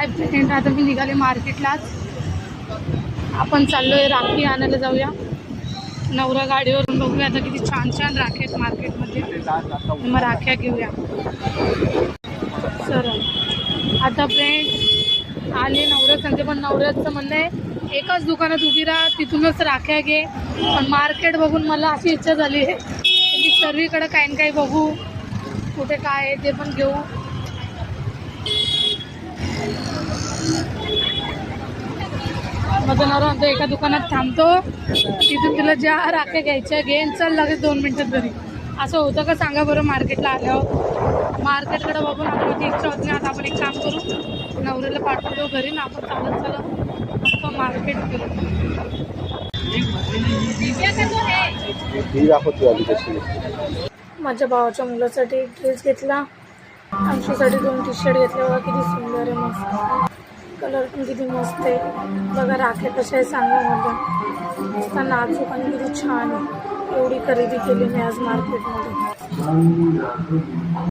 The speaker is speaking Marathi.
आता मी निघाले मार्केटलाच. आपण चाललोय राखी आणायला जाऊया. नवरा गाडीवरून बघूया आता किती छान छान राखी आहेत मार्केटमध्ये. मग राख्या घेऊया. सर आता फ्रेंड आले नवऱ्या सांगते, पण नवऱ्याचं म्हणणं आहे एकाच दुकानात उभी राहा, तिथूनच राख्या घे. पण मार्केट बघून मला अशी इच्छा झाली आहे की सर्वीकडे काही ना काही बघू, कुठे काय आहे ते पण घेऊ. माझा नवरा म्हणतो एका दुकानात थांबतो, तिथून तुला ज्या राख्या घ्यायच्या घेईन, चल लगेच 2 मिनिटात घरी. असं होतं का सांगा बरं मार्केटला आल्यावर. मार्केटकडे बघून आपली इच्छा होत नाही. आता आपण एक काम करू, नवऱ्याला पाठवतो घरी ना, आपण चालत चालत मार्केट करू. माझ्या भावाच्या मुलासाठी एक ड्रेस घेतला, आमच्यासाठी 2 टी-शर्ट घेतले. बघा किती सुंदर आहे, मस्त कलर पण किती मस्त आहे. बघा राख्या कशा आहे सांगा मला. मस्त नाजूक आणि किती छान आहे. एवढी खरेदी केली मी आज मार्केटमध्ये.